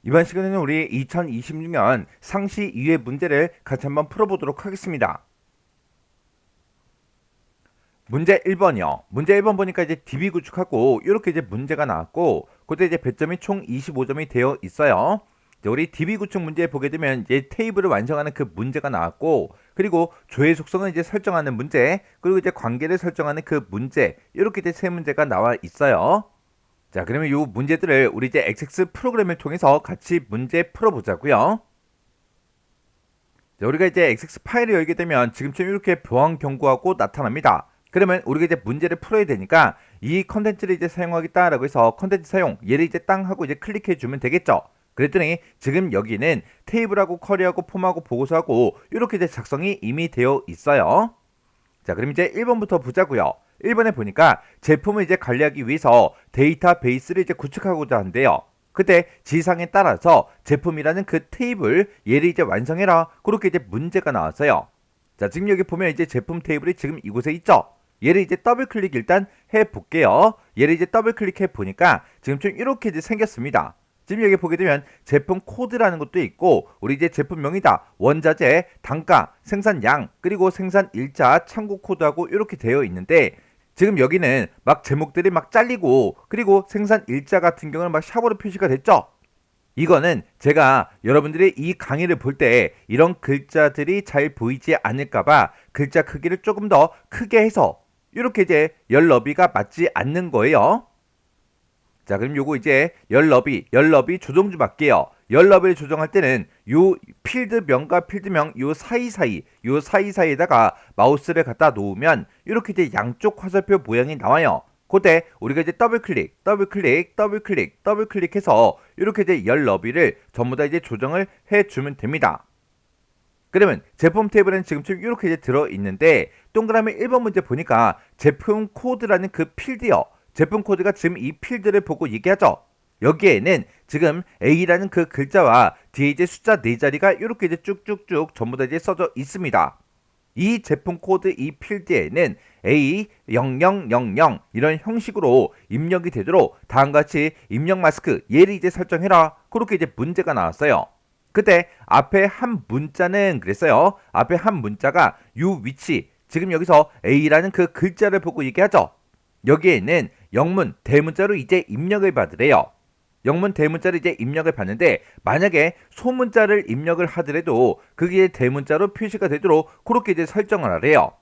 이번 시간에는 우리 2026년 상시 2회 문제를 같이 한번 풀어보도록 하겠습니다. 문제 1번이요. 문제 1번 보니까 이제 DB 구축하고 이렇게 이제 문제가 나왔고 그때 이제 배점이 총 25점이 되어 있어요. 이제 우리 DB 구축 문제 보게 되면 이제 테이블을 완성하는 그 문제가 나왔고 그리고 조회 속성을 이제 설정하는 문제 그리고 이제 관계를 설정하는 그 문제 이렇게 이제 세 문제가 나와 있어요. 자, 그러면 이 문제들을 우리 이제 XX 프로그램을 통해서 같이 문제 풀어보자고요. 자, 우리가 이제 XX 파일을 열게 되면 지금처럼 이렇게 보안 경고하고 나타납니다. 그러면 우리가 이제 문제를 풀어야 되니까 이 컨텐츠를 이제 사용하겠다라고 해서 컨텐츠 사용 얘를 이제 땅 하고 이제 클릭해 주면 되겠죠. 그랬더니 지금 여기는 테이블하고 쿼리하고 폼하고 보고서하고 이렇게 이제 작성이 이미 되어 있어요. 자, 그럼 이제 1번부터 보자고요. 1번에 보니까 제품을 이제 관리하기 위해서 데이터베이스를 이제 구축하고자 한대요. 그때 지상에 따라서 제품이라는 그 테이블 얘를 이제 완성해라. 그렇게 이제 문제가 나왔어요. 자, 지금 여기 보면 이제 제품 테이블이 지금 이곳에 있죠. 얘를 이제 더블 클릭 일단 해 볼게요. 얘를 이제 더블 클릭해 보니까 지금 좀 이렇게 이제 생겼습니다. 지금 여기 보게 되면 제품 코드라는 것도 있고 우리 이제 제품명이다, 원자재, 단가, 생산량, 그리고 생산 일자, 창고 코드하고 이렇게 되어 있는데 지금 여기는 막 제목들이 막 잘리고 그리고 생산 일자 같은 경우는 막 샵으로 표시가 됐죠. 이거는 제가 여러분들이 이 강의를 볼 때 이런 글자들이 잘 보이지 않을까봐 글자 크기를 조금 더 크게 해서 이렇게 이제 열 너비가 맞지 않는 거예요. 자, 그럼 요거 이제 열 너비 조정 좀 할게요. 열 너비를 조정할 때는 요 필드명과 필드명 요 사이사이에다가 마우스를 갖다 놓으면 이렇게 이제 양쪽 화살표 모양이 나와요. 그때 우리가 이제 더블클릭해서 이렇게 이제 열 너비를 전부 다 이제 조정을 해주면 됩니다. 그러면 제품 테이블은 지금쯤 이렇게 이제 들어 있는데 동그라미 1번 문제 보니까 제품 코드라는 그 필드요. 제품 코드가 지금 이 필드를 보고 얘기하죠. 여기에는 지금 A라는 그 글자와 뒤에 이제 숫자 4자리가 이렇게 이제 쭉쭉쭉 전부 다 이제 써져 있습니다. 이 제품 코드 이 필드에는 A0000 이런 형식으로 입력이 되도록 다음과 같이 입력 마스크 얘를 이제 설정해라. 그렇게 이제 문제가 나왔어요. 그때 앞에 한 문자는 그랬어요. 앞에 한 문자가 요 위치 지금 여기서 A라는 그 글자를 보고 얘기하죠. 여기에는 영문 대문자로 이제 입력을 받으래요. 영문 대문자를 이제 입력을 받는데 만약에 소문자를 입력을 하더라도 그게 대문자로 표시가 되도록 그렇게 이제 설정을 하래요.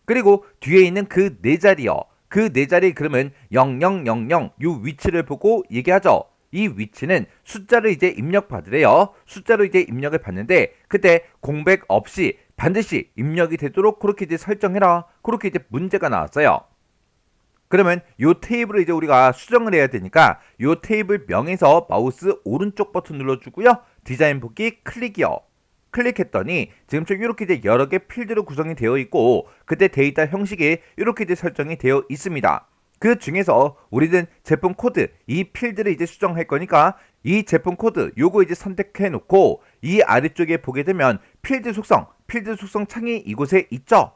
그리고 뒤에 있는 그 네 자리요. 그 네 자리 그러면 0000 요 위치를 보고 얘기하죠. 이 위치는 숫자를 이제 입력 받으래요. 숫자로 이제 입력을 받는데 그때 공백 없이 반드시 입력이 되도록 그렇게 이제 설정해라. 그렇게 이제 문제가 나왔어요. 그러면 요 테이블을 이제 우리가 수정을 해야 되니까 요 테이블 명에서 마우스 오른쪽 버튼 눌러주고요. 디자인 보기 클릭이요. 클릭했더니 지금 좀 이렇게 이제 여러 개 필드로 구성이 되어 있고 그때 데이터 형식이 이렇게 이제 설정이 되어 있습니다. 그 중에서 우리는 제품 코드 이 필드를 이제 수정할 거니까 이 제품 코드 요거 이제 선택해 놓고 이 아래쪽에 보게 되면 필드 속성 창이 이곳에 있죠.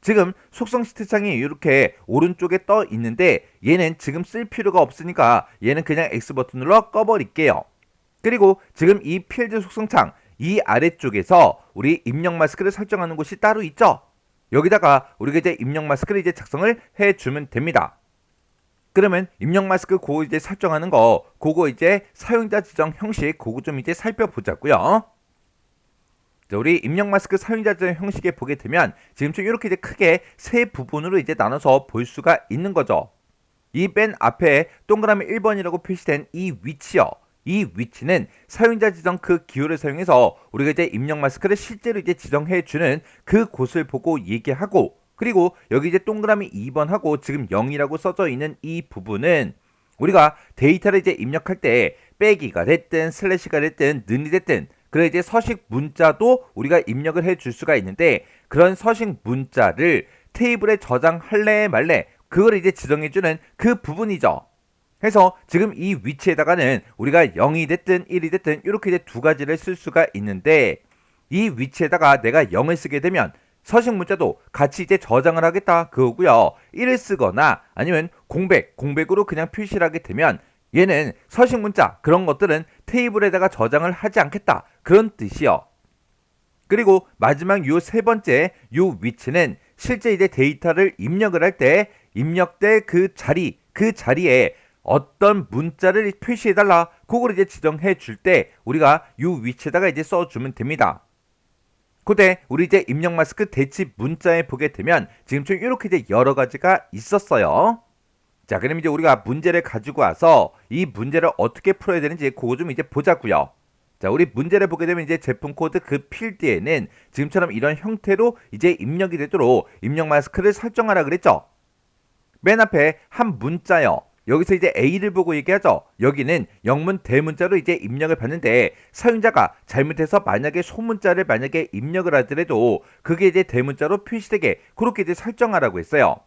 지금 속성 시트 창이 이렇게 오른쪽에 떠 있는데 얘는 지금 쓸 필요가 없으니까 얘는 그냥 X 버튼 눌러 꺼버릴게요. 그리고 지금 이 필드 속성 창 이 아래쪽에서 우리 입력 마스크를 설정하는 곳이 따로 있죠. 여기다가 우리가 이제 입력 마스크를 이제 작성을 해주면 됩니다. 그러면 입력 마스크 그거 이제 설정하는 거 그거 이제 사용자 지정 형식 그거 좀 이제 살펴보자고요. 우리 입력 마스크 사용자 지정 형식에 보게 되면 지금처럼 이렇게 이제 크게 세 부분으로 이제 나눠서 볼 수가 있는 거죠. 이 맨 앞에 동그라미 1번이라고 표시된 이 위치요. 이 위치는 사용자 지정 그 기호를 사용해서 우리가 이제 입력 마스크를 실제로 이제 지정해 주는 그 곳을 보고 얘기하고 그리고 여기 이제 동그라미 2번하고 지금 0이라고 써져 있는 이 부분은 우리가 데이터를 이제 입력할 때 빼기가 됐든 슬래시가 됐든 는이 됐든 그래 이제 서식 문자도 우리가 입력을 해 줄 수가 있는데 그런 서식 문자를 테이블에 저장할래 말래 그걸 이제 지정해주는 그 부분이죠. 해서 지금 이 위치에다가는 우리가 0이 됐든 1이 됐든 이렇게 이제 두 가지를 쓸 수가 있는데 이 위치에다가 내가 0을 쓰게 되면 서식 문자도 같이 이제 저장을 하겠다 그거고요. 1을 쓰거나 아니면 공백으로 그냥 표시를 하게 되면 얘는 서식 문자 그런 것들은 테이블에다가 저장을 하지 않겠다 그런 뜻이요. 그리고 마지막 요 세 번째 요 위치는 실제 이제 데이터를 입력을 할 때 입력될 그 자리에 어떤 문자를 표시해달라 그걸 이제 지정해 줄 때 우리가 요 위치에다가 이제 써주면 됩니다. 그때 우리 이제 입력 마스크 대치 문자에 보게 되면 지금처럼 이렇게 이제 여러 가지가 있었어요. 자, 그럼 이제 우리가 문제를 가지고 와서 이 문제를 어떻게 풀어야 되는지 그거 좀 이제 보자고요. 자, 우리 문제를 보게 되면 이제 제품 코드 그 필드에는 지금처럼 이런 형태로 이제 입력이 되도록 입력 마스크를 설정하라 그랬죠. 맨 앞에 한 문자요. 여기서 이제 A를 보고 얘기하죠. 여기는 영문 대문자로 이제 입력을 받는데 사용자가 잘못해서 만약에 소문자를 만약에 입력을 하더라도 그게 이제 대문자로 표시되게 그렇게 이제 설정하라고 했어요.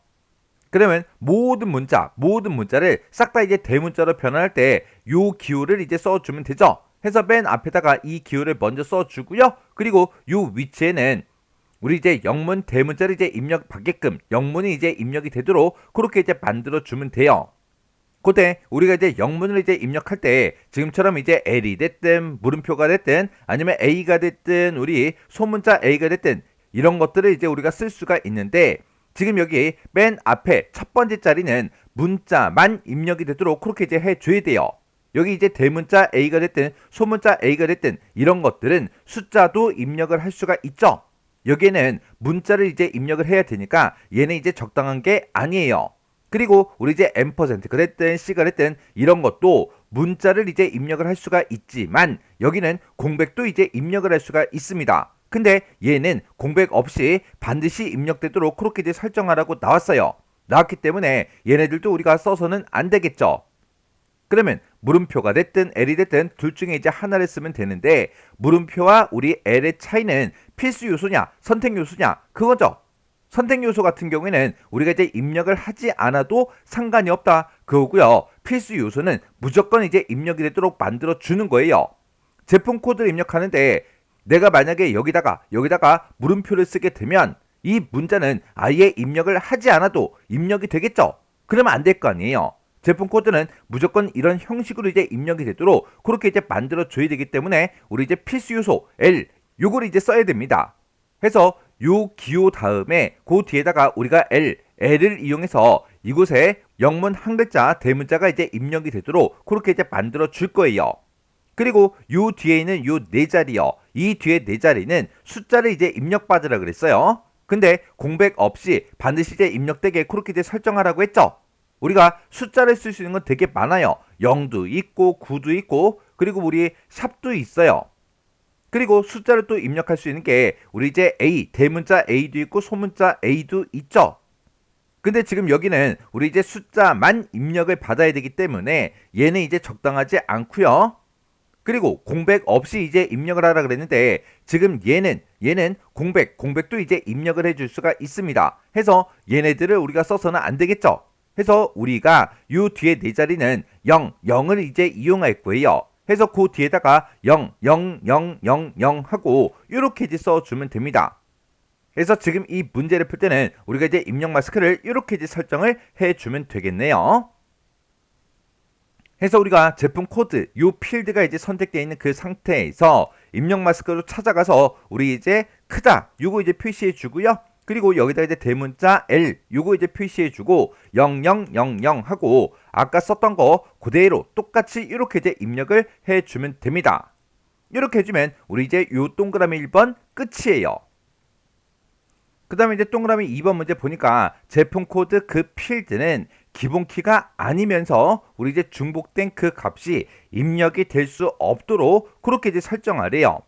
그러면 모든 문자를 싹 다 이제 대문자로 변환할 때 요 기호를 이제 써주면 되죠. 해서 맨 앞에다가 이 기호를 먼저 써주고요. 그리고 요 위치에는 우리 이제 영문 대문자를 이제 입력 받게끔 영문이 이제 입력이 되도록 그렇게 이제 만들어 주면 돼요. 그때 우리가 이제 영문을 이제 입력할 때 지금처럼 이제 L이 됐든 물음표가 됐든 아니면 A가 됐든 우리 소문자 A가 됐든 이런 것들을 이제 우리가 쓸 수가 있는데 지금 여기 맨 앞에 첫 번째 자리는 문자만 입력이 되도록 그렇게 이제 해줘야 돼요. 여기 이제 대문자 A가 됐든 소문자 A가 됐든 이런 것들은 숫자도 입력을 할 수가 있죠. 여기에는 문자를 이제 입력을 해야 되니까 얘는 이제 적당한 게 아니에요. 그리고 우리 이제 M%가 됐든 C가 됐든 이런 것도 문자를 이제 입력을 할 수가 있지만 여기는 공백도 이제 입력을 할 수가 있습니다. 근데 얘는 공백 없이 반드시 입력되도록 그렇게 이제 설정하라고 나왔기 때문에 얘네들도 우리가 써서는 안 되겠죠. 그러면 물음표가 됐든 L이 됐든 둘 중에 이제 하나를 쓰면 되는데 물음표와 우리 L의 차이는 필수 요소냐 선택 요소냐 그거죠. 선택 요소 같은 경우에는 우리가 이제 입력을 하지 않아도 상관이 없다 그거고요. 필수 요소는 무조건 이제 입력이 되도록 만들어 주는 거예요. 제품 코드를 입력하는데 내가 만약에 여기다가 물음표를 쓰게 되면 이 문자는 아예 입력을 하지 않아도 입력이 되겠죠. 그러면 안 될 거 아니에요. 제품 코드는 무조건 이런 형식으로 이제 입력이 되도록 그렇게 이제 만들어 줘야 되기 때문에 우리 이제 필수 요소 L 요거를 이제 써야 됩니다. 해서 요 기호 다음에 그 뒤에다가 우리가 L을 이용해서 이곳에 영문 한 글자 대문자가 이제 입력이 되도록 그렇게 이제 만들어 줄 거예요. 그리고 요 뒤에 있는 요 네 자리요. 이 뒤에 네 자리는 숫자를 이제 입력받으라 그랬어요. 근데 공백 없이 반드시 이제 입력되게 그렇게 이제 설정하라고 했죠. 우리가 숫자를 쓸 수 있는 건 되게 많아요. 0도 있고 9도 있고 그리고 우리 샵도 있어요. 그리고 숫자를 또 입력할 수 있는 게 우리 이제 A 대문자 A도 있고 소문자 A도 있죠. 근데 지금 여기는 우리 이제 숫자만 입력을 받아야 되기 때문에 얘는 이제 적당하지 않고요. 그리고 공백 없이 이제 입력을 하라 그랬는데 지금 얘는 공백도 이제 입력을 해줄 수가 있습니다. 해서 얘네들을 우리가 써서는 안 되겠죠. 해서 우리가 요 뒤에 네 자리는 0을 이제 이용할 거예요. 해서 그 뒤에다가 0, 0, 0, 0, 0 하고 이렇게 이제 써주면 됩니다. 그래서 지금 이 문제를 풀 때는 우리가 이제 입력 마스크를 이렇게 이제 설정을 해주면 되겠네요. 해서 우리가 제품 코드 요 필드가 이제 선택되어 있는 그 상태에서 입력 마스크로 찾아가서 우리 이제 크다 요거 이제 표시해 주고요. 그리고 여기다 이제 대문자 L 요거 이제 표시해 주고 0000 하고 아까 썼던 거 그대로 똑같이 이렇게 이제 입력을 해 주면 됩니다. 이렇게 해주면 우리 이제 요 동그라미 1번 끝이에요. 그 다음에 이제 동그라미 2번 문제 보니까 제품 코드 그 필드는 기본 키가 아니면서 우리 이제 중복된 그 값이 입력이 될 수 없도록 그렇게 이제 설정하래요.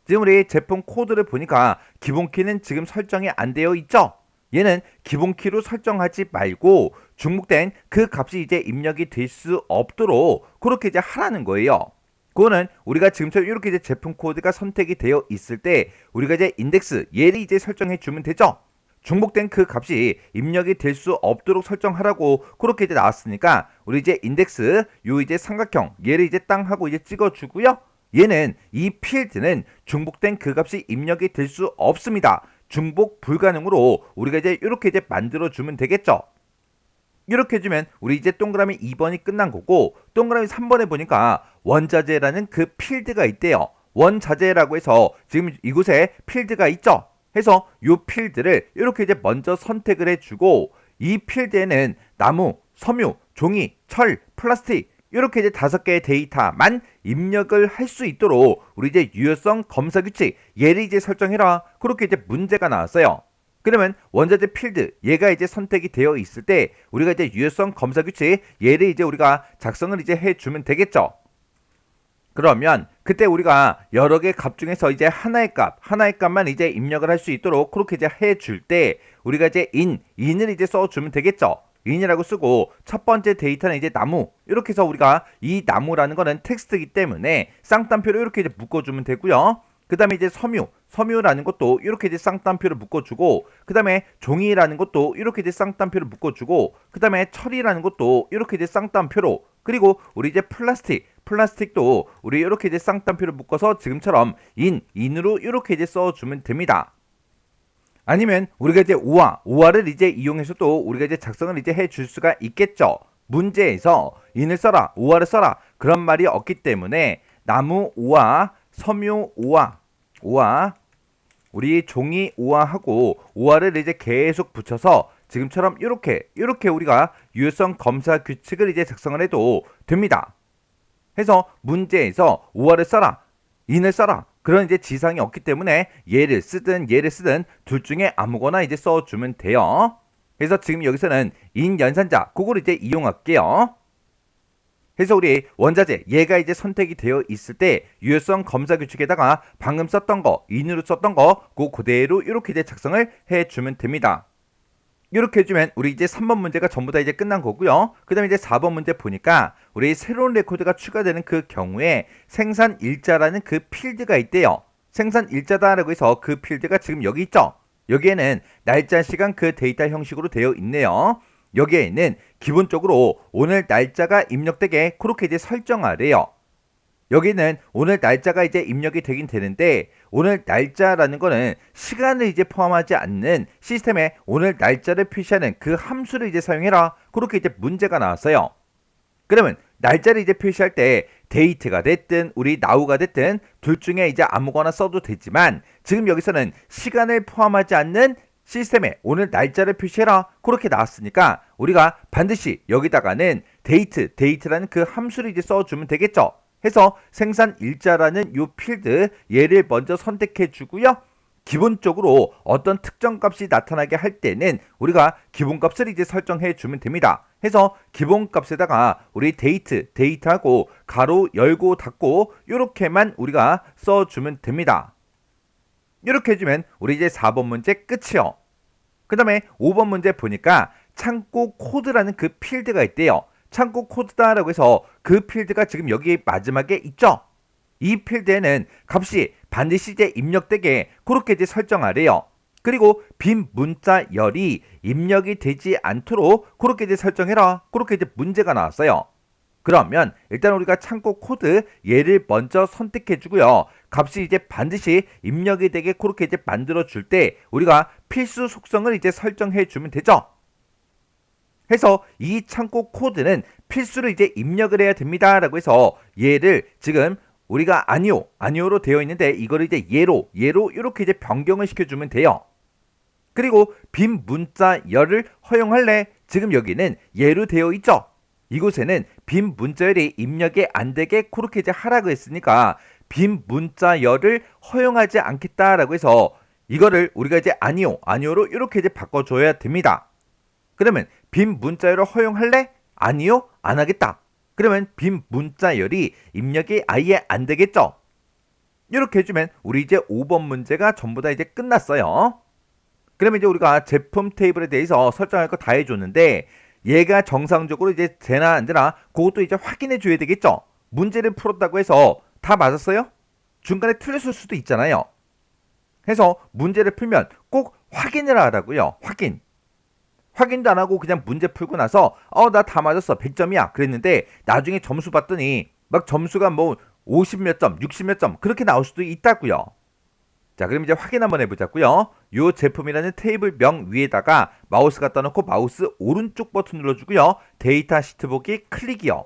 지금 우리 제품 코드를 보니까 기본 키는 지금 설정이 안 되어 있죠? 얘는 기본 키로 설정하지 말고 중복된 그 값이 이제 입력이 될 수 없도록 그렇게 이제 하라는 거예요. 그거는 우리가 지금처럼 이렇게 이제 제품 코드가 선택이 되어 있을 때 우리가 이제 인덱스 얘를 이제 설정해 주면 되죠. 중복된 그 값이 입력이 될 수 없도록 설정하라고 그렇게 이제 나왔으니까 우리 이제 인덱스 요 이제 삼각형 얘를 이제 땅 하고 이제 찍어 주고요. 얘는 이 필드는 중복된 그 값이 입력이 될 수 없습니다. 중복 불가능으로 우리가 이제 이렇게 이제 만들어 주면 되겠죠. 이렇게 해주면 우리 이제 동그라미 2번이 끝난 거고, 동그라미 3번에 보니까 원자재라는 그 필드가 있대요. 원자재라고 해서 지금 이곳에 필드가 있죠. 해서 이 필드를 이렇게 이제 먼저 선택을 해주고, 이 필드에는 나무, 섬유, 종이, 철, 플라스틱 이렇게 이제 5개의 데이터만 입력을 할 수 있도록 우리 이제 유효성 검사 규칙 얘를 이제 설정해라. 그렇게 이제 문제가 나왔어요. 그러면 원자재 필드 얘가 이제 선택이 되어 있을 때 우리가 이제 유효성 검사 규칙 얘를 이제 우리가 작성을 이제 해주면 되겠죠. 그러면 그때 우리가 여러 개 값 중에서 이제 하나의 값만 이제 입력을 할 수 있도록 그렇게 이제 해줄 때 우리가 이제 in을 이제 써주면 되겠죠. in이라고 쓰고 첫 번째 데이터는 이제 나무 이렇게 해서 우리가 이 나무라는 거는 텍스트이기 때문에 쌍따옴표로 이렇게 이제 묶어주면 되고요. 그 다음에 이제 섬유라는 것도 이렇게 이제 쌍따옴표를 묶어주고, 그 다음에 종이라는 것도 이렇게 이제 쌍따옴표를 묶어주고, 그 다음에 철이라는 것도 이렇게 이제 쌍따옴표로, 그리고 우리 이제 플라스틱도 우리 이렇게 이제 쌍따옴표를 묶어서 지금처럼 인으로 이렇게 이제 써주면 됩니다. 아니면 우리가 이제 우아를 이제 이용해서도 우리가 이제 작성을 이제 해줄 수가 있겠죠. 문제에서 인을 써라, 우아를 써라 그런 말이 없기 때문에 나무 우아, 섬유 우아, 우리 종이 우아하고 우아를 이제 계속 붙여서 지금처럼 이렇게 우리가 유효성 검사 규칙을 이제 작성을 해도 됩니다. 해서 문제에서 우아를 써라, 인을 써라 그런 이제 지상이 없기 때문에 얘를 쓰든 둘 중에 아무거나 이제 써주면 돼요. 그래서 지금 여기서는 인 연산자 그걸 이제 이용할게요. 그래서 우리 원자재 얘가 이제 선택이 되어 있을 때 유효성 검사 규칙에다가 방금 썼던 거 인으로 썼던 거 그대로 이렇게 이제 작성을 해주면 됩니다. 이렇게 해주면 우리 이제 3번 문제가 전부 다 이제 끝난 거고요. 그 다음에 이제 4번 문제 보니까 우리 새로운 레코드가 추가되는 그 경우에 생산일자라는 그 필드가 있대요. 생산일자다라고 해서 그 필드가 지금 여기 있죠. 여기에는 날짜, 시간 그 데이터 형식으로 되어 있네요. 여기에는 기본적으로 오늘 날짜가 입력되게 그렇게 이제 설정하래요. 여기는 오늘 날짜가 이제 입력이 되긴 되는데 오늘 날짜라는 거는 시간을 이제 포함하지 않는 시스템에 오늘 날짜를 표시하는 그 함수를 이제 사용해라. 그렇게 이제 문제가 나왔어요. 그러면 날짜를 이제 표시할 때 데이트가 됐든 우리 now가 됐든 둘 중에 이제 아무거나 써도 되지만 지금 여기서는 시간을 포함하지 않는 시스템에 오늘 날짜를 표시해라 그렇게 나왔으니까 우리가 반드시 여기다가는 데이트라는 그 함수를 이제 써주면 되겠죠. 해서 생산일자라는 요 필드 얘를 먼저 선택해 주고요. 기본적으로 어떤 특정 값이 나타나게 할 때는 우리가 기본값을 이제 설정해 주면 됩니다. 해서 기본값에다가 우리 데이트하고 가로 열고 닫고 이렇게만 우리가 써주면 됩니다. 이렇게 해주면 우리 이제 4번 문제 끝이요. 그 다음에 5번 문제 보니까 창고 코드라는 그 필드가 있대요. 창고 코드다라고 해서 그 필드가 지금 여기 마지막에 있죠. 이 필드에는 값이 반드시 이제 입력되게 그렇게 이제 설정하래요. 그리고 빈 문자열이 입력이 되지 않도록 그렇게 이제 설정해라. 그렇게 이제 문제가 나왔어요. 그러면 일단 우리가 창고 코드 얘를 먼저 선택해 주고요. 값이 이제 반드시 입력이 되게 그렇게 이제 만들어 줄 때 우리가 필수 속성을 이제 설정해 주면 되죠. 해서 이 창고 코드는 필수로 이제 입력을 해야 됩니다. 라고 해서 얘를 지금 우리가 아니오로 되어 있는데 이거를 이제 예로 이렇게 이제 변경을 시켜주면 돼요. 그리고 빈 문자열을 허용할래? 지금 여기는 예로 되어 있죠. 이곳에는 빈 문자열이 입력이 안 되게 그렇게 이제 하라고 했으니까 빈 문자열을 허용하지 않겠다라고 해서 이거를 우리가 이제 아니오로 이렇게 이제 바꿔줘야 됩니다. 그러면 빈 문자열을 허용할래? 아니요, 안 하겠다. 그러면 빈 문자열이 입력이 아예 안 되겠죠? 이렇게 해주면 우리 이제 5번 문제가 전부 다 이제 끝났어요. 그러면 이제 우리가 제품 테이블에 대해서 설정할 거 다 해줬는데 얘가 정상적으로 이제 되나 안 되나 그것도 이제 확인해 줘야 되겠죠? 문제를 풀었다고 해서 다 맞았어요? 중간에 틀렸을 수도 있잖아요. 해서 문제를 풀면 꼭 확인을 하라고요. 확인도 안 하고 그냥 문제 풀고 나서 나 다 맞았어 100점이야 그랬는데 나중에 점수 봤더니 막 점수가 뭐 50몇 점 60몇 점 그렇게 나올 수도 있다고요. 자, 그럼 이제 확인 한번 해보자고요. 요 제품이라는 테이블명 위에다가 마우스 갖다 놓고 마우스 오른쪽 버튼 눌러주고요. 데이터 시트 보기 클릭이요.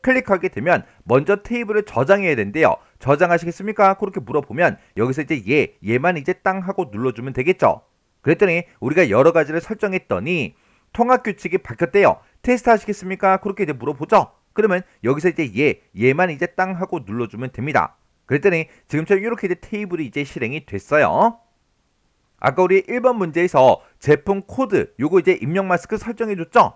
클릭하게 되면 먼저 테이블을 저장해야 된대요. 저장하시겠습니까? 그렇게 물어보면 여기서 이제 얘만 이제 땅 하고 눌러주면 되겠죠. 그랬더니 우리가 여러 가지를 설정했더니 통합 규칙이 바뀌었대요. 테스트 하시겠습니까? 그렇게 이제 물어보죠. 그러면 여기서 이제 얘만 이제 땅 하고 눌러주면 됩니다. 그랬더니 지금처럼 이렇게 이제 테이블이 이제 실행이 됐어요. 아까 우리 1번 문제에서 제품 코드 요거 이제 입력 마스크 설정해 줬죠?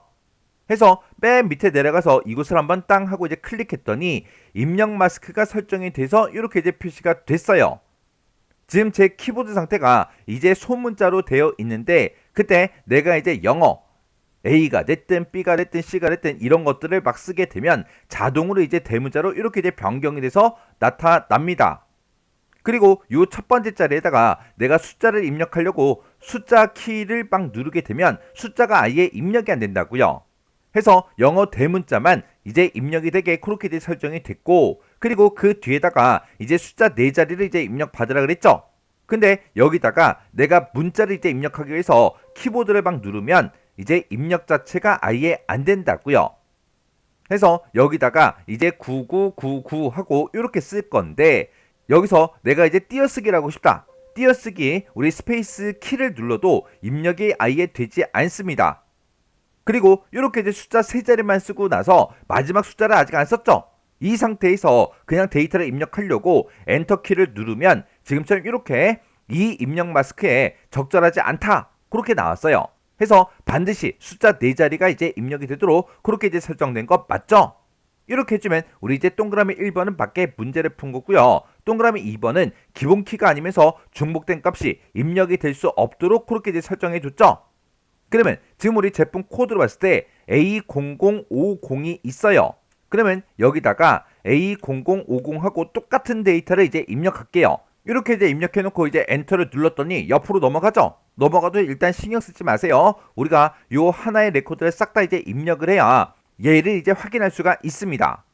해서 맨 밑에 내려가서 이곳을 한번 땅 하고 이제 클릭했더니 입력 마스크가 설정이 돼서 이렇게 이제 표시가 됐어요. 지금 제 키보드 상태가 이제 소문자로 되어 있는데 그때 내가 이제 영어 A가 됐든 B가 됐든 C가 됐든 이런 것들을 막 쓰게 되면 자동으로 이제 대문자로 이렇게 이제 변경이 돼서 나타납니다. 그리고 요 첫 번째 자리에다가 내가 숫자를 입력하려고 숫자 키를 막 누르게 되면 숫자가 아예 입력이 안 된다고요. 해서 영어 대문자만 이제 입력이 되게 그렇게 이제 설정이 됐고 그리고 그 뒤에다가 이제 숫자 4자리를 이제 입력 받으라 그랬죠. 근데 여기다가 내가 문자를 이제 입력하기 위해서 키보드를 막 누르면 이제 입력 자체가 아예 안 된다고요. 해서 여기다가 이제 9999 하고 이렇게 쓸 건데 여기서 내가 이제 띄어쓰기를 하고 싶다. 띄어쓰기 우리 스페이스 키를 눌러도 입력이 아예 되지 않습니다. 그리고 이렇게 이제 숫자 3자리만 쓰고 나서 마지막 숫자를 아직 안 썼죠. 이 상태에서 그냥 데이터를 입력하려고 엔터 키를 누르면 지금처럼 이렇게 이 입력 마스크에 적절하지 않다 그렇게 나왔어요. 해서 반드시 숫자 4자리가 이제 입력이 되도록 그렇게 이제 설정된 거 맞죠? 이렇게 해주면 우리 이제 동그라미 1번은 밖에 문제를 푼 거고요. 동그라미 2번은 기본 키가 아니면서 중복된 값이 입력이 될 수 없도록 그렇게 이제 설정해 줬죠. 그러면 지금 우리 제품 코드로 봤을 때 A0050이 있어요. 그러면 여기다가 A0050하고 똑같은 데이터를 이제 입력할게요. 이렇게 이제 입력해놓고 이제 엔터를 눌렀더니 옆으로 넘어가죠. 넘어가도 일단 신경 쓰지 마세요. 우리가 요 하나의 레코드를 싹 다 이제 입력을 해야 얘를 이제 확인할 수가 있습니다.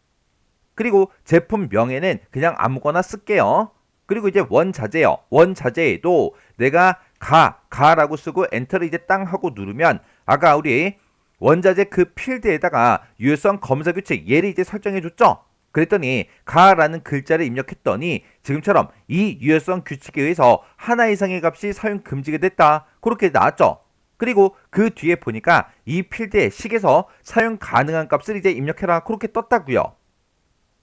그리고 제품 명에는 그냥 아무거나 쓸게요. 그리고 이제 원자재요. 원자재에도 내가 가라고 쓰고 엔터를 이제 땅 하고 누르면 아까 우리 원자재 그 필드에다가 유효성 검사 규칙 얘를 이제 설정해 줬죠. 그랬더니 가라는 글자를 입력했더니 지금처럼 이 유효성 규칙에 의해서 하나 이상의 값이 사용 금지가 됐다. 그렇게 나왔죠. 그리고 그 뒤에 보니까 이 필드의 식에서 사용 가능한 값을 이제 입력해라. 그렇게 떴다고요.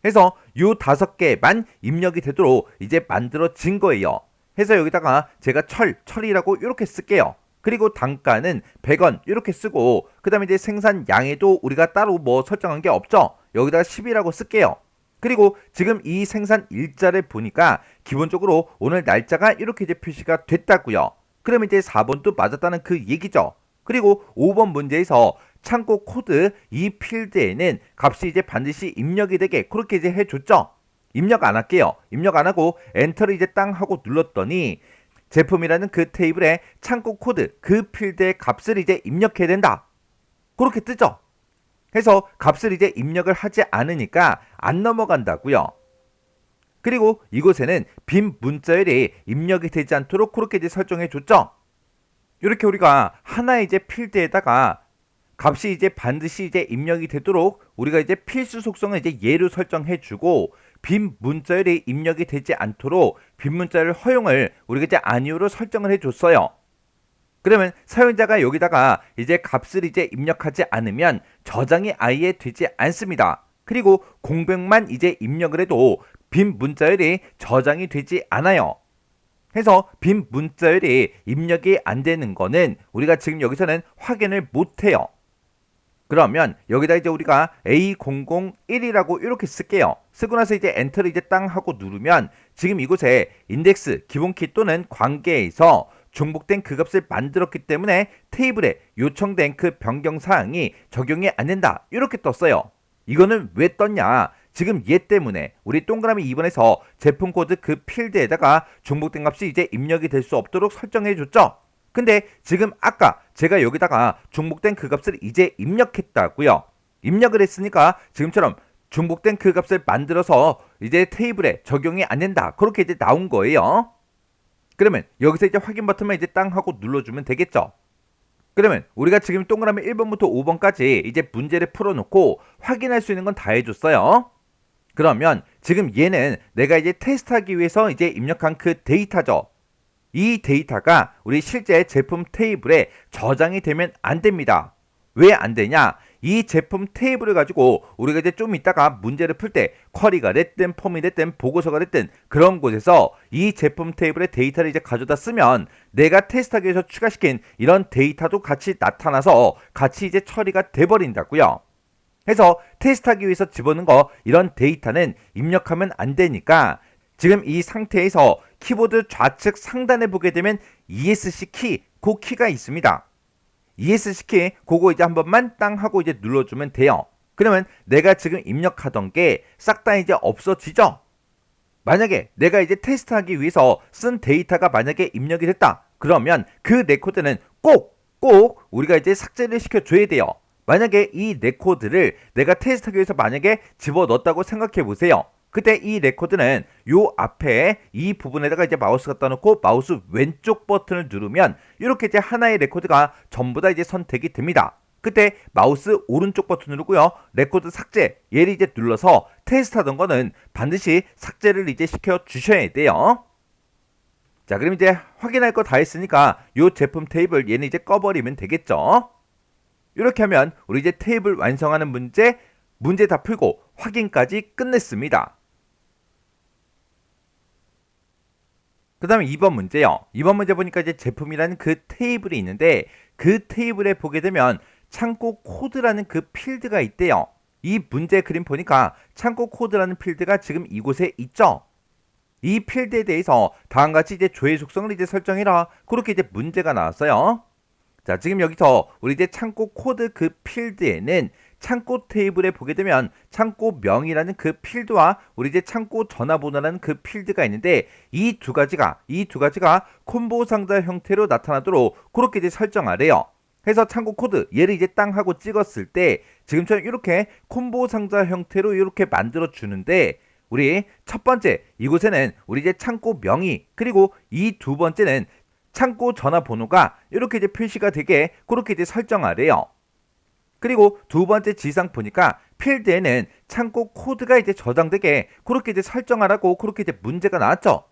해서 요 5개만 입력이 되도록 이제 만들어진 거예요. 해서 여기다가 제가 철이라고 이렇게 쓸게요. 그리고 단가는 100원 이렇게 쓰고 그 다음에 이제 생산량에도 우리가 따로 뭐 설정한 게 없죠. 여기다가 10이라고 쓸게요. 그리고 지금 이 생산 일자를 보니까 기본적으로 오늘 날짜가 이렇게 이제 표시가 됐다고요. 그러면 이제 4번도 맞았다는 그 얘기죠. 그리고 5번 문제에서 창고 코드 이 필드에는 값이 이제 반드시 입력이 되게 그렇게 이제 해줬죠. 입력 안 할게요. 입력 안 하고 엔터를 이제 땅 하고 눌렀더니 제품이라는 그 테이블에 창고 코드 그 필드의 값을 이제 입력해야 된다. 그렇게 뜨죠. 해서 값을 이제 입력을 하지 않으니까 안 넘어간다고요. 그리고 이곳에는 빈 문자열이 입력이 되지 않도록 그렇게 이제 설정해 줬죠. 이렇게 우리가 하나의 이제 필드에다가 값이 이제 반드시 이제 입력이 되도록 우리가 이제 필수 속성을 이제 예로 설정해 주고 빈 문자열이 입력이 되지 않도록 빈 문자열 허용을 우리가 이제 아니오로 설정을 해 줬어요. 그러면 사용자가 여기다가 이제 값을 이제 입력하지 않으면 저장이 아예 되지 않습니다. 그리고 공백만 이제 입력을 해도 빈 문자열이 저장이 되지 않아요. 해서 빈 문자열이 입력이 안 되는 거는 우리가 지금 여기서는 확인을 못 해요. 그러면 여기다 이제 우리가 A001이라고 이렇게 쓸게요. 쓰고 나서 이제 엔터를 이제 땅 하고 누르면 지금 이곳에 인덱스, 기본키 또는 관계에서 중복된 그 값을 만들었기 때문에 테이블에 요청된 그 변경 사항이 적용이 안 된다. 이렇게 떴어요. 이거는 왜 떴냐? 지금 얘 때문에 우리 동그라미 2번에서 제품 코드 그 필드에다가 중복된 값이 이제 입력이 될 수 없도록 설정해 줬죠. 근데 지금 아까 제가 여기다가 중복된 그 값을 이제 입력했다고요. 입력을 했으니까 지금처럼 중복된 그 값을 만들어서 이제 테이블에 적용이 안 된다. 그렇게 이제 나온 거예요. 그러면 여기서 이제 확인 버튼만 이제 땅 하고 눌러주면 되겠죠. 그러면 우리가 지금 동그라미 1번부터 5번까지 이제 문제를 풀어놓고 확인할 수 있는 건 다 해줬어요. 그러면 지금 얘는 내가 이제 테스트하기 위해서 이제 입력한 그 데이터죠. 이 데이터가 우리 실제 제품 테이블에 저장이 되면 안 됩니다. 왜 안 되냐? 이 제품 테이블을 가지고 우리가 이제 좀 이따가 문제를 풀 때 쿼리가 됐든 폼이 됐든 보고서가 됐든 그런 곳에서 이 제품 테이블의 데이터를 이제 가져다 쓰면 내가 테스트하기 위해서 추가시킨 이런 데이터도 같이 나타나서 같이 이제 처리가 돼버린다고요. 해서 테스트하기 위해서 집어넣은 거 이런 데이터는 입력하면 안 되니까 지금 이 상태에서 키보드 좌측 상단에 보게 되면 ESC 키, 그 키가 있습니다. ESC 키, 그거 이제 한 번만 땅 하고 이제 눌러주면 돼요. 그러면 내가 지금 입력하던 게 싹 다 이제 없어지죠? 만약에 내가 이제 테스트하기 위해서 쓴 데이터가 만약에 입력이 됐다. 그러면 그 레코드는 꼭 우리가 이제 삭제를 시켜줘야 돼요. 만약에 이 레코드를 내가 테스트하기 위해서 만약에 집어넣었다고 생각해 보세요. 그때 이 레코드는 요 앞에 이 부분에다가 이제 마우스 갖다 놓고 마우스 왼쪽 버튼을 누르면 이렇게 이제 하나의 레코드가 전부 다 이제 선택이 됩니다. 그때 마우스 오른쪽 버튼 누르고요. 레코드 삭제 얘를 이제 눌러서 테스트하던 거는 반드시 삭제를 이제 시켜 주셔야 돼요. 자, 그럼 이제 확인할 거 다 했으니까 요 제품 테이블 얘는 이제 꺼버리면 되겠죠. 이렇게 하면 우리 이제 테이블 완성하는 문제 다 풀고 확인까지 끝냈습니다. 그 다음에 2번 문제요. 2번 문제 보니까 이제 제품이라는 그 테이블이 있는데 그 테이블에 보게 되면 창고 코드라는 그 필드가 있대요. 이 문제 그림 보니까 창고 코드라는 필드가 지금 이곳에 있죠. 이 필드에 대해서 다음과 같이 이제 조회 속성을 이제 설정해라. 그렇게 이제 문제가 나왔어요. 자, 지금 여기서 우리 이제 창고 코드 그 필드에는 창고 테이블에 보게 되면 창고명이라는 그 필드와 우리 이제 창고 전화번호라는 그 필드가 있는데 이 두 가지가 콤보 상자 형태로 나타나도록 그렇게 이제 설정하래요. 해서 창고 코드 얘를 이제 땅 하고 찍었을 때 지금처럼 이렇게 콤보 상자 형태로 이렇게 만들어 주는데 우리 첫 번째 이곳에는 우리 이제 창고 명의 그리고 이 두 번째는 창고 전화번호가 이렇게 이제 표시가 되게 그렇게 이제 설정하래요. 그리고 두 번째 지상 보니까 필드에는 창고 코드가 이제 저장되게 그렇게 이제 설정하라고 그렇게 이제 문제가 나왔죠.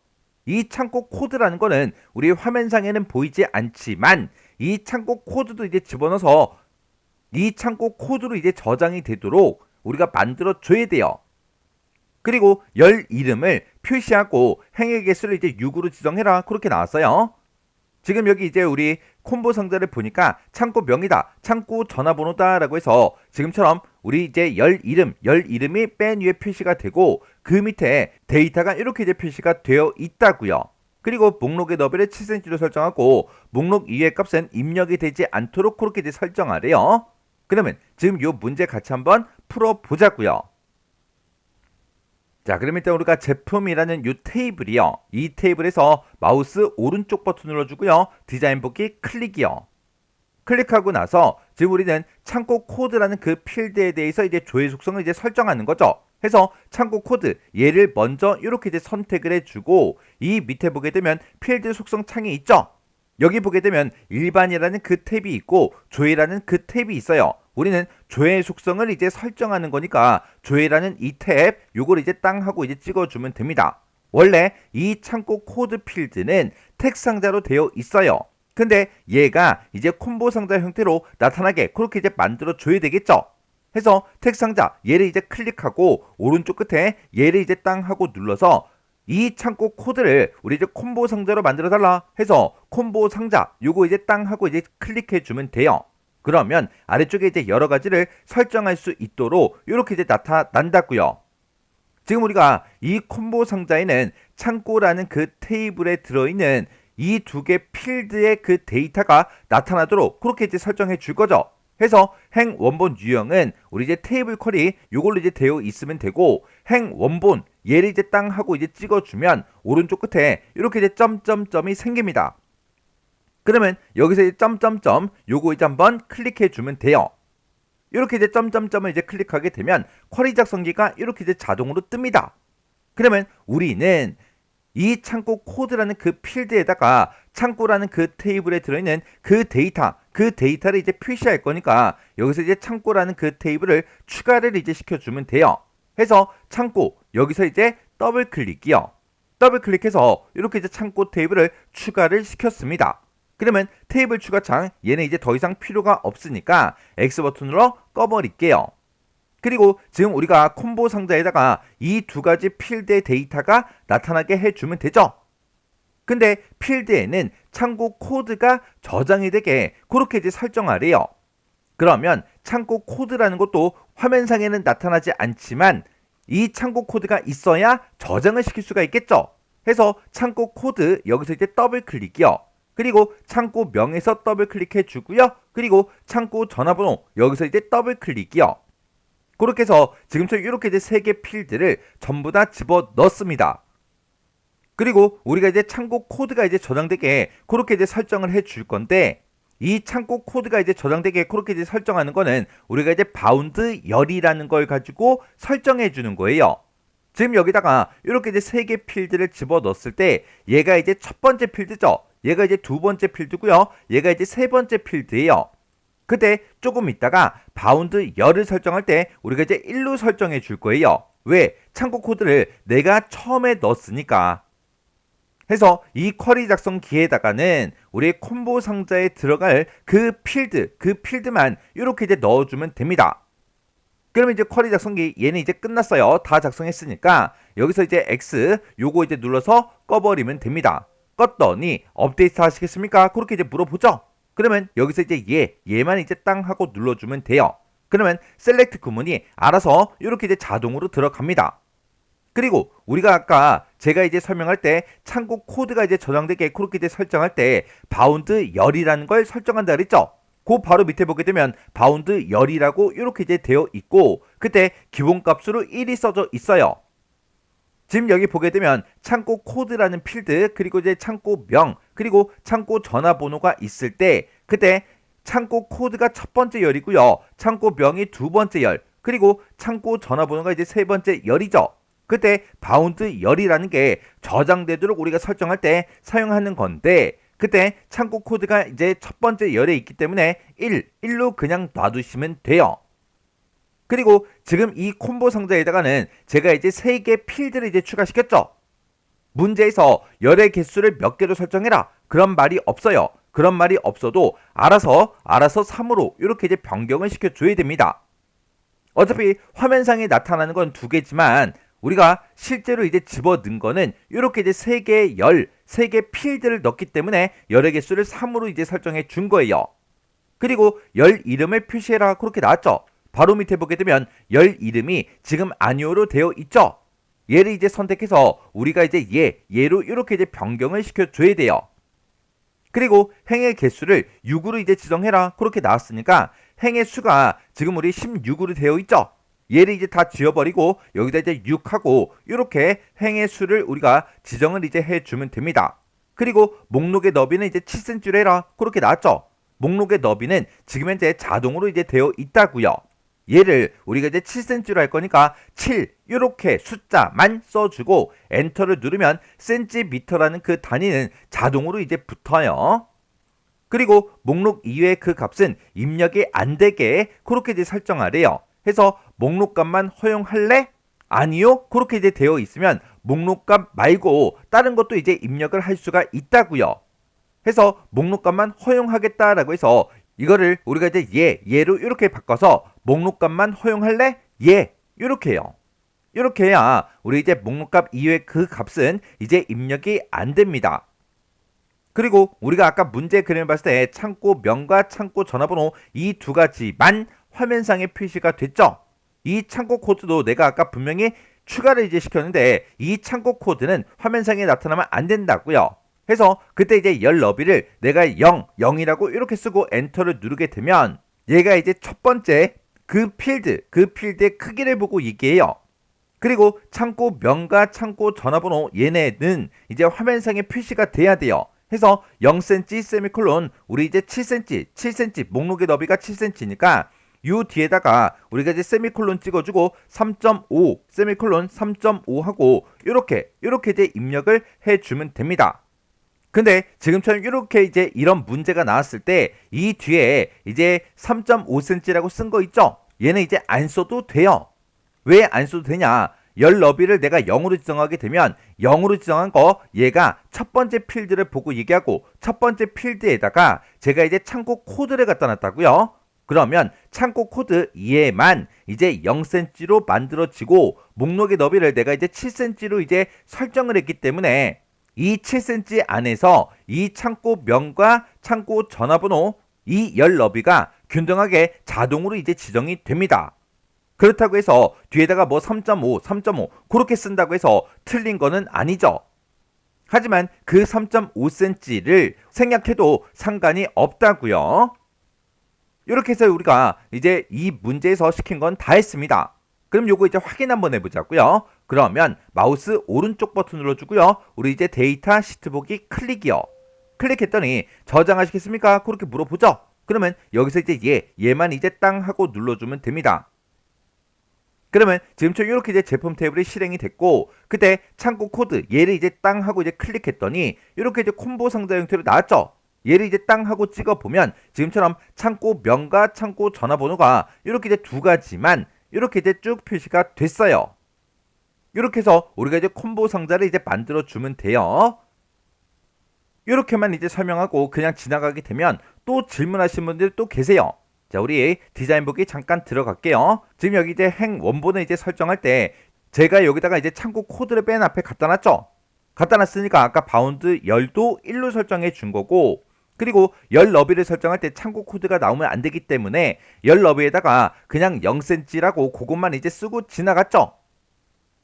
이 창고 코드라는 거는 우리 화면상에는 보이지 않지만 이 창고 코드도 이제 집어넣어서 이 창고 코드로 이제 저장이 되도록 우리가 만들어 줘야 돼요. 그리고 열 이름을 표시하고 행의 개수를 이제 6으로 지정해라 그렇게 나왔어요. 지금 여기 이제 우리 콤보 상자를 보니까 창고 명이다, 창고 전화번호다 라고 해서 지금처럼 우리 이제 열 이름이 맨 위에 표시가 되고 그 밑에 데이터가 이렇게 이제 표시가 되어 있다고요. 그리고 목록의 너비를 7cm로 설정하고 목록 이외의 값은 입력이 되지 않도록 그렇게 이제 설정하래요. 그러면 지금 이 문제 같이 한번 풀어보자고요. 자, 그럼 일단 우리가 제품이라는 이 테이블이요. 이 테이블에서 마우스 오른쪽 버튼 눌러주고요. 디자인 보기 클릭이요. 클릭하고 나서 지금 우리는 창고 코드라는 그 필드에 대해서 이제 조회 속성을 이제 설정하는 거죠. 해서 창고 코드 얘를 먼저 이렇게 이제 선택을 해주고 이 밑에 보게 되면 필드 속성 창이 있죠. 여기 보게 되면 일반이라는 그 탭이 있고 조회라는 그 탭이 있어요. 우리는 조회 속성을 이제 설정하는 거니까 조회라는 이 탭 요걸 이제 땅 하고 이제 찍어주면 됩니다. 원래 이 창고 코드 필드는 텍스트 상자로 되어 있어요. 근데 얘가 이제 콤보 상자 형태로 나타나게 그렇게 이제 만들어 줘야 되겠죠. 해서 텍스트 상자 얘를 이제 클릭하고 오른쪽 끝에 얘를 이제 땅 하고 눌러서 이 창고 코드를 우리 이제 콤보 상자로 만들어 달라 해서 콤보 상자 요거 이제 땅 하고 이제 클릭해 주면 돼요. 그러면 아래쪽에 이제 여러 가지를 설정할 수 있도록 이렇게 이제 나타난다고요. 지금 우리가 이 콤보 상자에는 창고라는 그 테이블에 들어있는 이 두 개 필드의 그 데이터가 나타나도록 그렇게 이제 설정해 줄 거죠. 해서 행 원본 유형은 우리 이제 테이블 쿼리 요걸로 이제 되어 있으면 되고 행 원본 얘를 이제 땅 하고 이제 찍어주면 오른쪽 끝에 이렇게 이제 점점점이 생깁니다. 그러면 여기서 이제 점점점 요거 이제 한번 클릭해 주면 돼요. 이렇게 이제 점점점을 이제 클릭하게 되면 쿼리 작성기가 이렇게 이제 자동으로 뜹니다. 그러면 우리는 이 창고 코드라는 그 필드에다가 창고라는 그 테이블에 들어있는 그 데이터를 이제 표시할 거니까 여기서 이제 창고라는 그 테이블을 추가를 이제 시켜주면 돼요. 해서 창고 여기서 이제 더블 클릭이요. 더블 클릭해서 이렇게 이제 창고 테이블을 추가를 시켰습니다. 그러면 테이블 추가창 얘는 이제 더 이상 필요가 없으니까 X 버튼으로 꺼버릴게요. 그리고 지금 우리가 콤보 상자에다가 이 두 가지 필드의 데이터가 나타나게 해주면 되죠. 근데 필드에는 창고 코드가 저장이 되게 그렇게 이제 설정하래요. 그러면 창고 코드라는 것도 화면상에는 나타나지 않지만 이 창고 코드가 있어야 저장을 시킬 수가 있겠죠. 해서 창고 코드 여기서 이제 더블 클릭이요. 그리고 창고 명에서 더블 클릭해 주고요. 그리고 창고 전화번호 여기서 이제 더블 클릭이요. 그렇게 해서 지금처럼 이렇게 이제 세 개 필드를 전부 다 집어 넣습니다. 그리고 우리가 이제 창고 코드가 이제 저장되게 그렇게 이제 설정을 해 줄 건데 이 창고 코드가 이제 저장되게 그렇게 이제 설정하는 거는 우리가 이제 바운드 열이라는 걸 가지고 설정해 주는 거예요. 지금 여기다가 이렇게 이제 세 개 필드를 집어 넣었을 때 얘가 이제 첫 번째 필드죠. 얘가 이제 두 번째 필드고요. 얘가 이제 세 번째 필드예요. 그때 조금 있다가 바운드 열을 설정할 때 우리가 이제 1로 설정해 줄 거예요. 왜? 창고 코드를 내가 처음에 넣었으니까. 해서 이 쿼리 작성기에다가는 우리의 콤보 상자에 들어갈 그 필드만 이렇게 이제 넣어주면 됩니다. 그러면 이제 쿼리 작성기 얘는 이제 끝났어요. 다 작성했으니까 여기서 이제 X 요거 이제 눌러서 꺼버리면 됩니다. 껐더니 업데이트 하시겠습니까? 그렇게 이제 물어보죠. 그러면 여기서 이제 얘만 이제 땅 하고 눌러주면 돼요. 그러면 셀렉트 구문이 알아서 이렇게 이제 자동으로 들어갑니다. 그리고 우리가 아까 제가 이제 설명할 때 창고 코드가 이제 저장되게 그렇게 이제 설정할 때 바운드 열이라는 걸 설정한다 그랬죠. 그 바로 밑에 보게 되면 바운드 열이라고 이렇게 이제 되어 있고 그때 기본값으로 1이 써져 있어요. 지금 여기 보게 되면 창고 코드라는 필드 그리고 이제 창고 명 그리고 창고 전화번호가 있을 때 그때 창고 코드가 첫 번째 열이고요. 창고 명이 두 번째 열 그리고 창고 전화번호가 이제 세 번째 열이죠. 그때 바운드 열이라는 게 저장되도록 우리가 설정할 때 사용하는 건데 그때 창고 코드가 이제 첫 번째 열에 있기 때문에 1로 그냥 놔두시면 돼요. 그리고 지금 이 콤보 상자에다가는 제가 이제 3개 필드를 이제 추가시켰죠. 문제에서 열의 개수를 몇 개로 설정해라 그런 말이 없어요. 그런 말이 없어도 알아서 3으로 이렇게 이제 변경을 시켜줘야 됩니다. 어차피 화면상에 나타나는 건 2개지만 우리가 실제로 이제 집어넣은 거는 이렇게 이제 3개 필드를 넣기 때문에 열의 개수를 3으로 이제 설정해 준 거예요. 그리고 열 이름을 표시해라 그렇게 나왔죠. 바로 밑에 보게 되면 열 이름이 지금 아니오로 되어 있죠. 얘를 이제 선택해서 우리가 이제 얘로 이렇게 이제 변경을 시켜줘야 돼요. 그리고 행의 개수를 6으로 이제 지정해라 그렇게 나왔으니까 행의 수가 지금 우리 16으로 되어 있죠. 얘를 이제 다 지워버리고 여기다 이제 6하고 이렇게 행의 수를 우리가 지정을 이제 해주면 됩니다. 그리고 목록의 너비는 이제 7cm로 해라 그렇게 나왔죠. 목록의 너비는 지금 현재 자동으로 이제 되어 있다고요. 얘를 우리가 이제 7cm로 할 거니까 7 이렇게 숫자만 써주고 엔터를 누르면 cm라는 그 단위는 자동으로 이제 붙어요. 그리고 목록 이외의 그 값은 입력이 안 되게 그렇게 이제 설정하래요. 해서 목록값만 허용할래? 아니요. 그렇게 이제 되어 있으면 목록값 말고 다른 것도 이제 입력을 할 수가 있다고요. 해서 목록값만 허용하겠다라고 해서 이거를 우리가 이제 얘로 이렇게 바꿔서 목록값만 허용할래? 이렇게 해요. 이렇게 해야 우리 이제 목록값 이외의 그 값은 이제 입력이 안 됩니다. 그리고 우리가 아까 문제 그림을 봤을 때 창고 명과 창고 전화번호 이 두 가지만 화면상에 표시가 됐죠. 이 창고 코드도 내가 아까 분명히 추가를 이제 시켰는데 이 창고 코드는 화면상에 나타나면 안 된다고요. 해서 그때 이제 열 너비를 내가 0이라고 이렇게 쓰고 엔터를 누르게 되면 얘가 이제 첫 번째 그 필드의 크기를 보고 얘기해요. 그리고 창고 명과 창고 전화번호 얘네는 이제 화면상에 표시가 돼야 돼요. 해서 0cm 세미콜론 우리 이제 7cm 목록의 너비가 7cm니까 요 뒤에다가 우리가 이제 세미콜론 찍어주고 3.5 세미콜론 3.5 하고 요렇게 이제 입력을 해주면 됩니다. 근데 지금처럼 이렇게 이제 이런 문제가 나왔을 때 이 뒤에 이제 3.5cm라고 쓴 거 있죠? 얘는 이제 안 써도 돼요. 왜 안 써도 되냐? 열 너비를 내가 0으로 지정하게 되면 0으로 지정한 거 얘가 첫 번째 필드를 보고 얘기하고 첫 번째 필드에다가 제가 이제 참고 코드를 갖다 놨다고요. 그러면 참고 코드 2에만 이제 0cm로 만들어지고 목록의 너비를 내가 이제 7cm로 이제 설정을 했기 때문에 이 7cm 안에서 이 창고 명과 창고 전화번호 이 열 너비가 균등하게 자동으로 이제 지정이 됩니다. 그렇다고 해서 뒤에다가 뭐 3.5, 3.5 그렇게 쓴다고 해서 틀린 거는 아니죠. 하지만 그 3.5cm를 생략해도 상관이 없다고요. 이렇게 해서 우리가 이제 이 문제에서 시킨 건 다 했습니다. 그럼 요거 이제 확인 한번 해보자고요. 그러면 마우스 오른쪽 버튼 눌러주고요. 우리 이제 데이터 시트 보기 클릭이요. 클릭했더니 저장하시겠습니까? 그렇게 물어보죠. 그러면 여기서 이제 얘만 이제 땅 하고 눌러주면 됩니다. 그러면 지금처럼 이렇게 이제 제품 테이블이 실행이 됐고 그때 창고 코드 얘를 이제 땅 하고 이제 클릭했더니 이렇게 이제 콤보 상자 형태로 나왔죠. 얘를 이제 땅 하고 찍어 보면 지금처럼 창고 명과 창고 전화번호가 이렇게 이제 두 가지만 이렇게 이제 쭉 표시가 됐어요. 이렇게 해서 우리가 이제 콤보 상자를 이제 만들어 주면 돼요. 이렇게만 이제 설명하고 그냥 지나가게 되면 또 질문하신 분들 또 계세요. 자, 우리 디자인 보기 잠깐 들어갈게요. 지금 여기 이제 행 원본을 이제 설정할 때 제가 여기다가 이제 창고 코드를 맨 앞에 갖다 놨죠. 갖다 놨으니까 아까 바운드 열도 1로 설정해 준 거고 그리고 열 너비를 설정할 때 창고 코드가 나오면 안 되기 때문에 열 너비에다가 그냥 0cm라고 그것만 이제 쓰고 지나갔죠.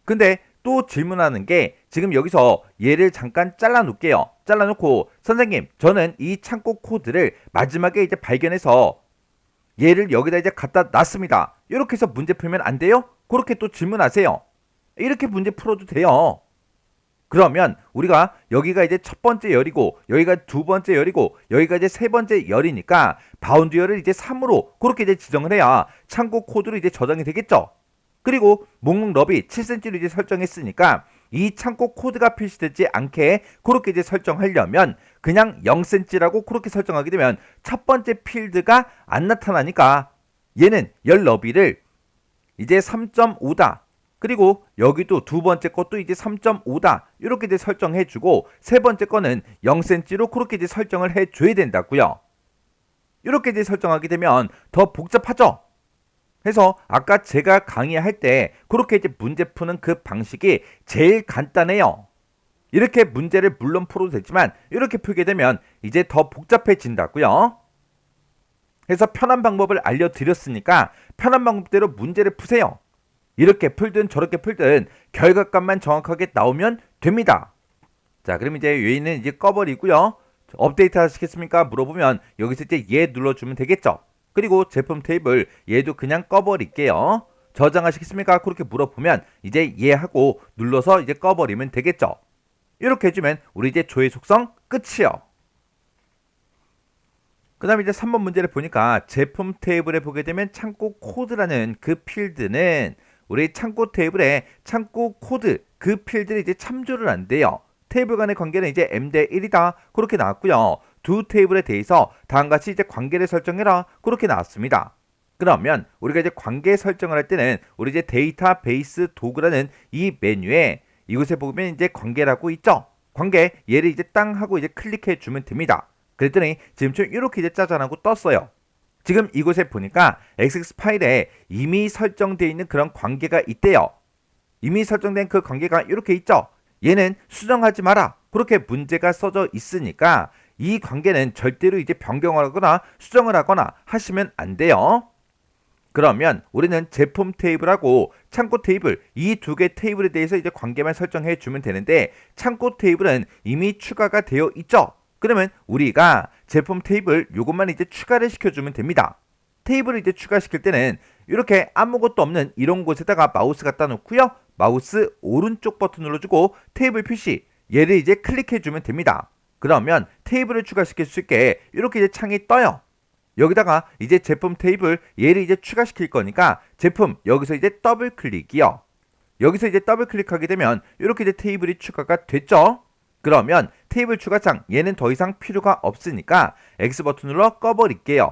근데 또 질문하는 게 지금 여기서 얘를 잠깐 잘라 놓을게요. 잘라 놓고 선생님 저는 이 창고 코드를 마지막에 이제 발견해서 얘를 여기다 이제 갖다 놨습니다. 이렇게 해서 문제 풀면 안 돼요? 그렇게 또 질문하세요. 이렇게 문제 풀어도 돼요. 그러면 우리가 여기가 이제 첫 번째 열이고 여기가 두 번째 열이고 여기가 이제 세 번째 열이니까 바운드 열을 이제 3으로 그렇게 이제 지정을 해야 창고 코드로 이제 저장이 되겠죠. 그리고 목록 너비 7cm로 이제 설정했으니까 이 창고 코드가 표시되지 않게 그렇게 이제 설정하려면 그냥 0cm라고 그렇게 설정하게 되면 첫 번째 필드가 안 나타나니까 얘는 열 너비를 이제 3.5다. 그리고 여기도 두 번째 것도 이제 3.5다. 이렇게 이제 설정해주고 세 번째 거는 0cm로 그렇게 이제 설정을 해줘야 된다고요. 이렇게 이제 설정하게 되면 더 복잡하죠. 그래서 아까 제가 강의할 때 그렇게 이제 문제 푸는 그 방식이 제일 간단해요. 이렇게 문제를 물론 풀어도 되지만 이렇게 풀게 되면 이제 더 복잡해진다고요. 그래서 편한 방법을 알려드렸으니까 편한 방법대로 문제를 푸세요. 이렇게 풀든 저렇게 풀든 결과값만 정확하게 나오면 됩니다. 자, 그럼 이제 얘는 이제 꺼버리고요. 업데이트 하시겠습니까? 물어보면 여기서 이제 얘 눌러주면 되겠죠. 그리고 제품 테이블 얘도 그냥 꺼버릴게요. 저장하시겠습니까? 그렇게 물어보면 이제 얘 하고 눌러서 이제 꺼버리면 되겠죠. 이렇게 해주면 우리 이제 조회 속성 끝이요. 그 다음에 이제 3번 문제를 보니까 제품 테이블에 보게 되면 창고 코드라는 그 필드는 우리 창고 테이블에 창고 코드 그 필드를 이제 참조를 한대요. 테이블 간의 관계는 이제 m/1이다. 그렇게 나왔고요. 두 테이블에 대해서 다음과 같이 이제 관계를 설정해라. 그렇게 나왔습니다. 그러면 우리가 이제 관계 설정을 할 때는 우리 이제 데이터베이스 도구라는 이 메뉴에 이곳에 보면 이제 관계라고 있죠. 관계 얘를 이제 땅 하고 이제 클릭해 주면 됩니다. 그랬더니 지금처럼 이렇게 이제 짜잔하고 떴어요. 지금 이곳에 보니까 XX 파일에 이미 설정되어 있는 그런 관계가 있대요. 이미 설정된 그 관계가 이렇게 있죠. 얘는 수정하지 마라. 그렇게 문제가 써져 있으니까 이 관계는 절대로 이제 변경을 하거나 수정을 하거나 하시면 안 돼요. 그러면 우리는 제품 테이블하고 창고 테이블 이 두 개 테이블에 대해서 이제 관계만 설정해 주면 되는데 창고 테이블은 이미 추가가 되어 있죠. 그러면 우리가 제품 테이블 요것만 이제 추가를 시켜주면 됩니다. 테이블을 이제 추가시킬 때는 이렇게 아무것도 없는 이런 곳에다가 마우스 갖다 놓고요. 마우스 오른쪽 버튼 눌러주고 테이블 표시 얘를 이제 클릭해 주면 됩니다. 그러면 테이블을 추가시킬 수 있게 이렇게 이제 창이 떠요. 여기다가 이제 제품 테이블 얘를 이제 추가시킬 거니까 제품 여기서 이제 더블 클릭이요. 여기서 이제 더블 클릭하게 되면 이렇게 이제 테이블이 추가가 됐죠. 그러면 테이블 추가창 얘는 더 이상 필요가 없으니까 X 버튼 눌러 꺼버릴게요.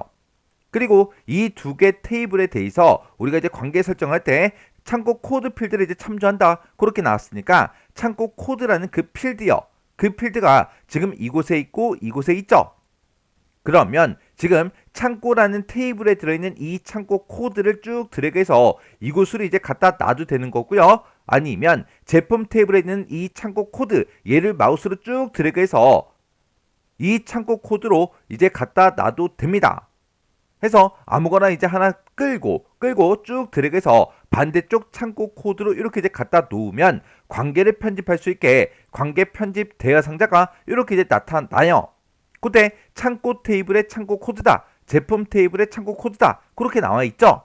그리고 이 두 개 테이블에 대해서 우리가 이제 관계 설정할 때 창고 코드 필드를 이제 참조한다 그렇게 나왔으니까 창고 코드라는 그 필드요. 그 필드가 지금 이곳에 있고 이곳에 있죠. 그러면 지금 창고라는 테이블에 들어있는 이 창고 코드를 쭉 드래그해서 이곳으로 이제 갖다 놔도 되는 거고요. 아니면 제품 테이블에 있는 이 창고 코드 얘를 마우스로 쭉 드래그해서 이 창고 코드로 이제 갖다 놔도 됩니다. 해서 아무거나 이제 하나 끌고 쭉 드래그해서 반대쪽 창고 코드로 이렇게 이제 갖다 놓으면 관계를 편집할 수 있게 관계 편집 대여 상자가 이렇게 이제 나타나요. 그때 창고 테이블의 창고 코드다, 제품 테이블의 창고 코드다 그렇게 나와 있죠.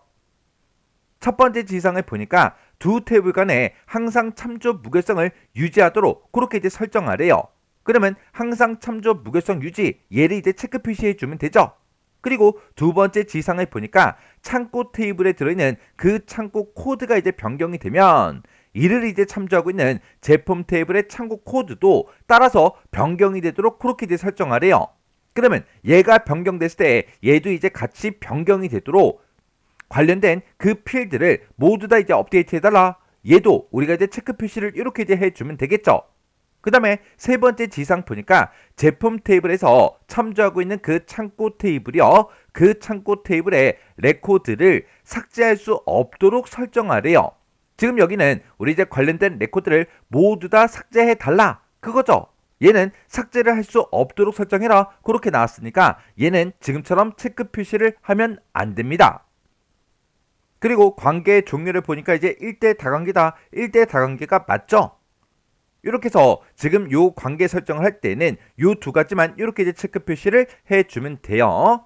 첫 번째 지시사항을 보니까 두 테이블 간에 항상 참조 무결성을 유지하도록 그렇게 이제 설정하래요. 그러면 항상 참조 무결성 유지 얘를 이제 체크 표시해 주면 되죠. 그리고 두 번째 지시사항을 보니까 창고 테이블에 들어있는 그 창고 코드가 이제 변경이 되면 이를 이제 참조하고 있는 제품 테이블의 창고 코드도 따라서 변경이 되도록 그렇게 이제 설정하래요. 그러면 얘가 변경됐을 때 얘도 이제 같이 변경이 되도록 관련된 그 필드를 모두 다 이제 업데이트 해달라. 얘도 우리가 이제 체크 표시를 이렇게 이제 해주면 되겠죠. 그 다음에 세 번째 지시사항 보니까 제품 테이블에서 참조하고 있는 그 창고 테이블이요. 그 창고 테이블의 레코드를 삭제할 수 없도록 설정하래요. 지금 여기는 우리 이제 관련된 레코드를 모두 다 삭제해 달라 그거죠. 얘는 삭제를 할 수 없도록 설정해라 그렇게 나왔으니까 얘는 지금처럼 체크 표시를 하면 안 됩니다. 그리고 관계의 종류를 보니까 이제 1대 다관계다. 1대 다관계가 맞죠? 이렇게 해서 지금 요 관계 설정을 할 때는 요 두 가지만 이렇게 이제 체크 표시를 해주면 돼요.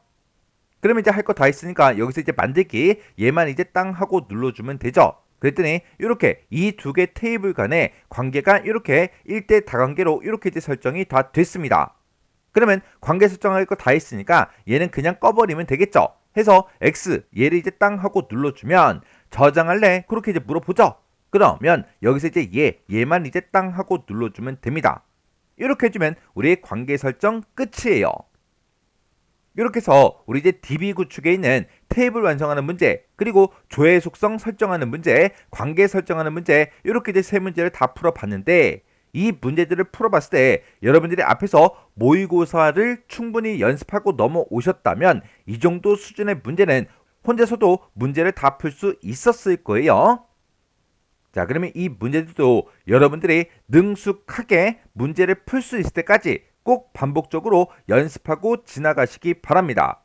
그러면 이제 할 거 다 했으니까 여기서 이제 만들기 얘만 이제 땅 하고 눌러주면 되죠. 그랬더니 이렇게 이 두 개 테이블 간의 관계가 이렇게 1대 다관계로 이렇게 이제 설정이 다 됐습니다. 그러면 관계 설정할 거 다 했으니까 얘는 그냥 꺼버리면 되겠죠. 해서 X 얘를 이제 땅 하고 눌러주면 저장할래? 그렇게 이제 물어보죠. 그러면 여기서 이제 얘만 이제 땅 하고 눌러주면 됩니다. 이렇게 해주면 우리의 관계 설정 끝이에요. 이렇게 해서 우리 이제 DB 구축에 있는 테이블 완성하는 문제, 그리고 조회 속성 설정하는 문제, 관계 설정하는 문제 이렇게 이제 세 문제를 다 풀어봤는데 이 문제들을 풀어봤을 때 여러분들이 앞에서 모의고사를 충분히 연습하고 넘어오셨다면 이 정도 수준의 문제는 혼자서도 문제를 다 풀 수 있었을 거예요. 자, 그러면 이 문제들도 여러분들이 능숙하게 문제를 풀 수 있을 때까지 꼭 반복적으로 연습하고 지나가시기 바랍니다.